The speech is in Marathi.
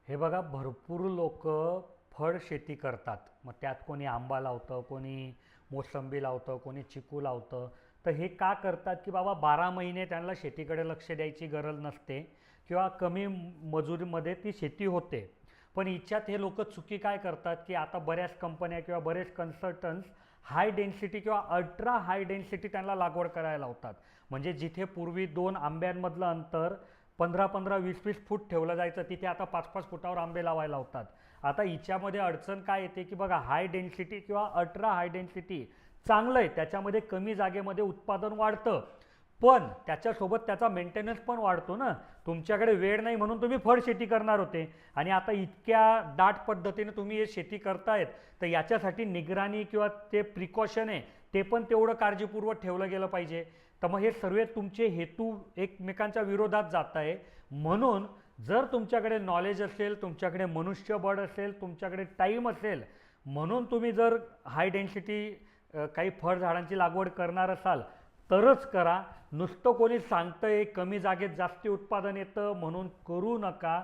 हे बघा, भरपूर लोक फळ शेती करतात. मग त्यात कोणी आंबा लावतं, कोणी मोसंबी लावतं, कोणी चिकू लावतं. तर हे का करतात की बाबा 12 महिने त्यांना शेतीकडे लक्ष द्यायची गरज नसते किंवा कमी मजुरीमध्ये ती शेती होते. पण हिच्यात हे लोक चुकी काय करतात की आता बऱ्याच कंपन्या किंवा बरेच कन्सल्टन्स हाय डेन्सिटी किंवा अल्ट्रा हाय डेन्सिटी त्यांना लागवड करायला लावतात. म्हणजे जिथे पूर्वी 2 आंब्यांमधलं अंतर 15-15, 20-20 फूट ठेवलं जायचं, तिथे आता 5-5 फुटावर आंबे लावायला लावतात. आता हिच्यामध्ये अडचण काय येते की बघा, हाय डेन्सिटी किंवा अल्ट्रा हाय डेन्सिटी चांगलं आहे, त्याच्यामध्ये कमी जागेमध्ये उत्पादन वाढतं. पण त्याच्यासोबत त्याचा मेंटेनन्स पण वाढतो ना. तुमच्याकडे वेळ नाही म्हणून तुम्ही फळ शेती करणार होते, आणि आता इतक्या दाट पद्धतीने तुम्ही हे शेती करतायत, तर याच्यासाठी निगराणी किंवा ते प्रिकॉशन आहे ते पण तेवढं काळजीपूर्वक ठेवलं गेलं पाहिजे. तर मग हे सर्व तुमचे हेतू एकमेकांच्या विरोधात जात आहे. म्हणून जर तुमच्याकडे नॉलेज असेल, तुमच्याकडे मनुष्यबळ असेल, तुमच्याकडे टाईम असेल, म्हणून तुम्ही जर हाय डेन्सिटी काही फळझाडांची लागवड करणार असाल तरच करा. नुसतं कोणी सांगतंय कमी जागेत जास्ती उत्पादन येतं म्हणून करू नका.